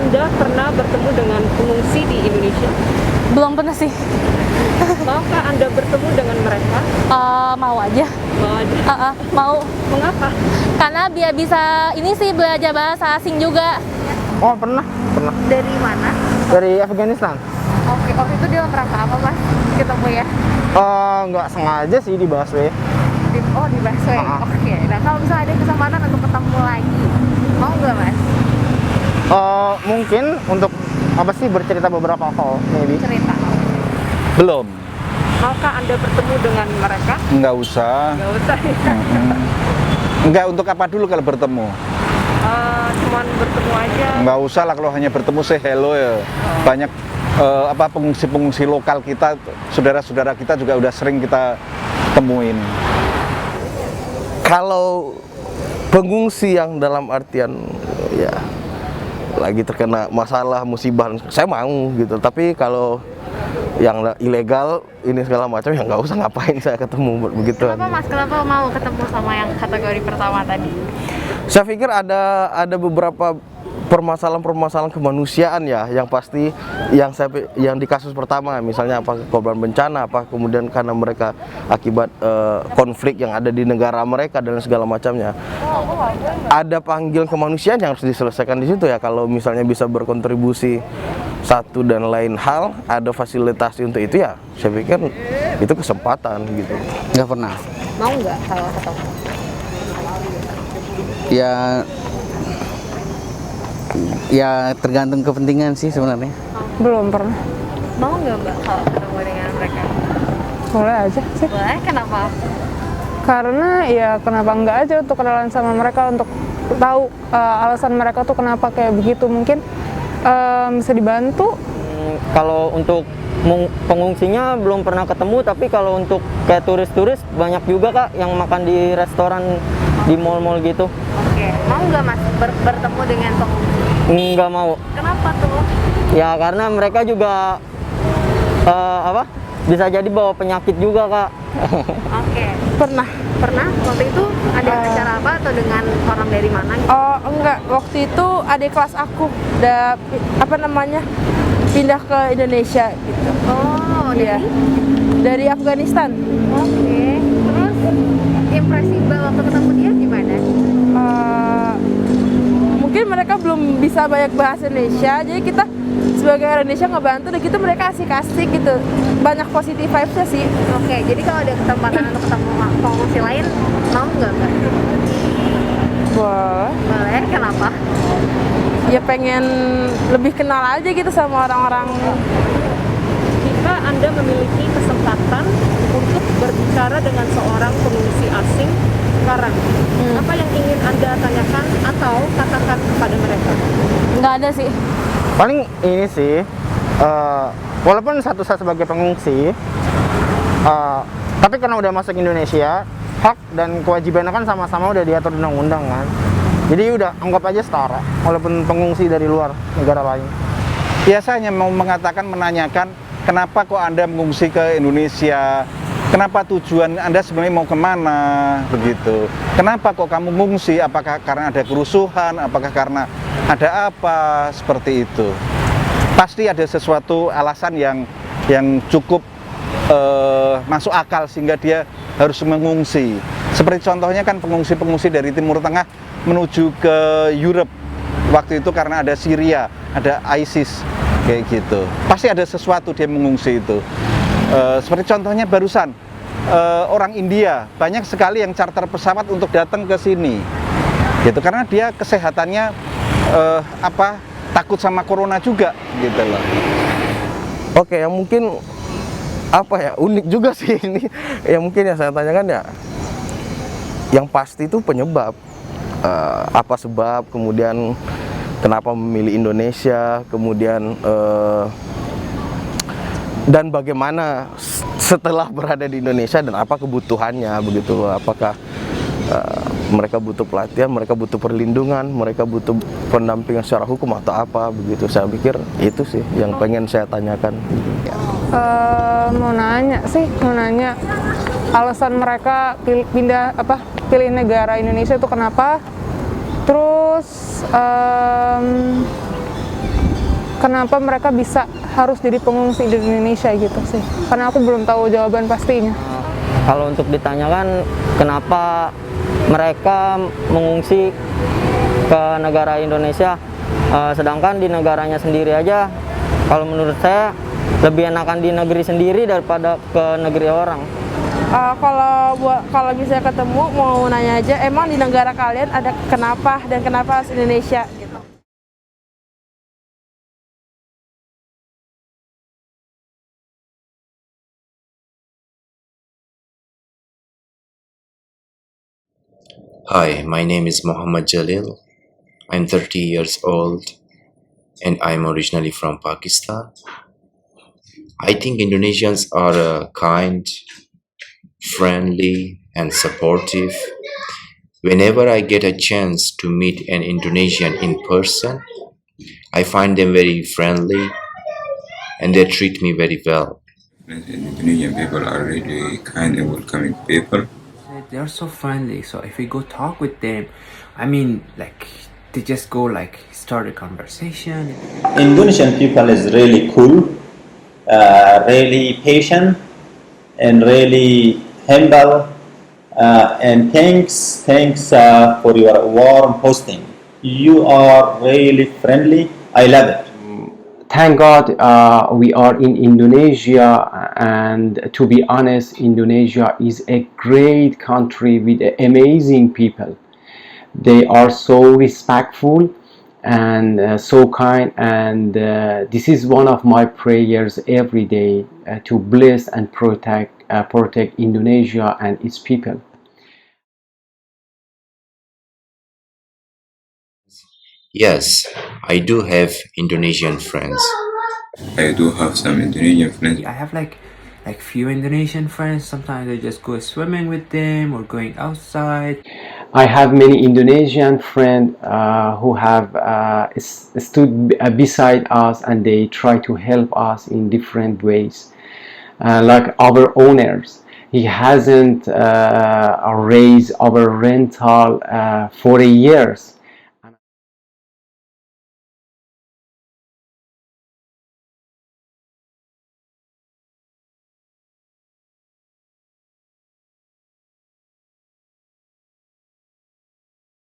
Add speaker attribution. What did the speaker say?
Speaker 1: Anda pernah bertemu dengan pengungsi di Indonesia?
Speaker 2: Belum pernah sih.
Speaker 1: Maukah Anda bertemu dengan mereka?
Speaker 2: Mau aja.
Speaker 1: Mau aja.
Speaker 2: Mau.
Speaker 1: Mengapa?
Speaker 2: Karena biar bisa ini sih belajar bahasa asing juga.
Speaker 3: Oh, pernah.
Speaker 4: Dari mana?
Speaker 3: Dari Afghanistan.
Speaker 4: Oke, waktu itu dia rangka apa mas? Ketemu ya?
Speaker 3: Nggak sengaja sih di busway.
Speaker 4: Di busway. Oke. Nah kalau misalnya ada kesempatan untuk ketemu lagi, mau nggak mas?
Speaker 3: Mungkin untuk apa sih bercerita beberapa hal, maybe.
Speaker 4: Cerita.
Speaker 5: Belum,
Speaker 1: Maukah Anda bertemu dengan mereka?
Speaker 5: nggak usah.
Speaker 1: Nggak usah ya.
Speaker 5: Nggak, untuk apa dulu kalau bertemu?
Speaker 1: Cuman bertemu aja.
Speaker 5: Nggak usah lah, kalau hanya bertemu say hello ya. Banyak pengungsi-pengungsi lokal kita, saudara-saudara kita juga udah sering kita temuin.
Speaker 6: Kalau pengungsi yang dalam artian ya lagi terkena masalah musibah, saya mau gitu. Tapi kalau yang ilegal ini segala macam ya nggak usah, ngapain saya ketemu begitu.
Speaker 4: Kenapa mas? Kenapa mau ketemu sama yang kategori pertama tadi?
Speaker 6: Saya pikir ada beberapa permasalahan kemanusiaan ya, yang pasti yang di kasus pertama, misalnya apa korban bencana, apa kemudian karena mereka akibat konflik yang ada di negara mereka dan segala macamnya. Ada panggilan kemanusiaan yang harus diselesaikan di situ ya. Kalau misalnya bisa berkontribusi satu dan lain hal, ada fasilitasi untuk itu ya, saya pikir itu kesempatan gitu.
Speaker 7: Nggak pernah.
Speaker 4: Mau nggak kalau ketemu?
Speaker 7: Ya tergantung kepentingan sih sebenarnya.
Speaker 8: Belum pernah.
Speaker 4: Mau nggak mbak kalau ketemu dengan mereka?
Speaker 8: Boleh aja sih.
Speaker 4: Boleh. Kenapa?
Speaker 8: Karena ya kenapa enggak aja untuk kenalan sama mereka, untuk tahu alasan mereka tuh kenapa kayak begitu. Mungkin bisa dibantu.
Speaker 9: Kalau untuk pengungsinya belum pernah ketemu, tapi kalau untuk kayak turis-turis banyak juga kak yang makan di restoran, di mall-mall gitu.
Speaker 4: Oke. Mau nggak mas bertemu dengan pengungsi?
Speaker 9: Nggak mau.
Speaker 4: Kenapa tuh?
Speaker 9: Ya karena mereka juga bisa jadi bawa penyakit juga kak.
Speaker 4: Oke.
Speaker 8: Pernah.
Speaker 4: Pernah? Waktu itu ada acara apa atau dengan orang dari mana? Gitu?
Speaker 8: Oh enggak, waktu itu adik kelas aku udah pindah ke Indonesia gitu.
Speaker 4: Oh,
Speaker 8: Iya. Dari Afghanistan.
Speaker 4: Oke. Terus impresi mbak waktu ketemu dia gimana?
Speaker 8: Mungkin mereka belum bisa banyak bahasa Indonesia, jadi kita sebagai orang Indonesia ngebantu, dan gitu mereka asik-asik gitu, banyak positif vibes-nya sih.
Speaker 4: Oke, jadi kalau ada kesempatan untuk ketemu pengungsi lain, mau nggak mbak?
Speaker 8: Boleh.
Speaker 4: Boleh, kenapa?
Speaker 8: Ya pengen lebih kenal aja gitu sama orang-orang.
Speaker 1: Jika Anda memiliki kesempatan untuk berbicara dengan seorang pengungsi asing sekarang, apa yang ingin Anda tanyakan atau katakan kepada mereka?
Speaker 2: Nggak ada sih.
Speaker 3: Paling ini sih, walaupun saya sebagai pengungsi, tapi karena udah masuk Indonesia, hak dan kewajibannya kan sama-sama udah diatur undang-undang kan. Jadi udah anggap aja setara, walaupun pengungsi dari luar negara lain.
Speaker 5: Biasanya mau menanyakan kenapa kok Anda mengungsi ke Indonesia, kenapa tujuan Anda sebenarnya mau kemana, begitu. Kenapa kok kamu mengungsi, apakah karena ada kerusuhan, apakah karena ada apa, seperti itu. Pasti ada sesuatu alasan yang cukup masuk akal sehingga dia harus mengungsi. Seperti contohnya kan pengungsi-pengungsi dari Timur Tengah menuju ke Europe. Waktu itu karena ada Syria, ada ISIS, kayak gitu. Pasti ada sesuatu dia mengungsi itu. Seperti contohnya barusan, orang India, banyak sekali yang charter pesawat untuk datang ke sini. Gitu, karena dia kesehatannya takut sama corona juga, gitu loh.
Speaker 6: Oke, yang mungkin unik juga sih ini. Yang mungkin ya saya tanyakan ya, yang pasti itu penyebab. Apa sebab, kemudian kenapa memilih Indonesia, kemudian dan bagaimana setelah berada di Indonesia dan apa kebutuhannya begitu. Apakah mereka butuh pelatihan, mereka butuh perlindungan, mereka butuh pendampingan secara hukum atau apa begitu. Saya pikir itu sih yang pengen saya tanyakan.
Speaker 8: Mau nanya alasan mereka pilih negara Indonesia itu kenapa, terus kenapa mereka bisa harus jadi pengungsi di Indonesia gitu sih. Karena aku belum tahu jawaban pastinya.
Speaker 9: Kalau untuk ditanyakan kenapa mereka mengungsi ke negara Indonesia, sedangkan di negaranya sendiri aja, kalau menurut saya lebih enakan di negeri sendiri daripada ke negeri orang.
Speaker 2: Kalau misalnya ketemu mau nanya aja, emang di negara kalian ada kenapa dan kenapa harus Indonesia gitu.
Speaker 10: Hi, my name is Muhammad Jalil. I'm 30 years old and I'm originally from Pakistan. I think Indonesians are kind, friendly, and supportive. Whenever I get a chance to meet an Indonesian in person, I find them very friendly and they treat me very well.
Speaker 11: Indonesian people are really kind and welcoming people. They're so friendly, so if we go talk with them, I mean, like, they just go like start a conversation.
Speaker 12: Indonesian people is really cool, really patient, and really humble. And thanks for your warm hosting. You are really friendly. I love it.
Speaker 13: Thank God we are in Indonesia, and to be honest, Indonesia is a great country with amazing people. They are so respectful and so kind, and this is one of my prayers every day, to bless and protect Indonesia and its people.
Speaker 10: Yes, I do have Indonesian friends.
Speaker 11: I do have some Indonesian friends. I have like few Indonesian friends. Sometimes I just go swimming with them or going outside.
Speaker 13: I have many Indonesian friends who have stood beside us, and they try to help us in different ways. Like our owners, he hasn't raised our rental for years.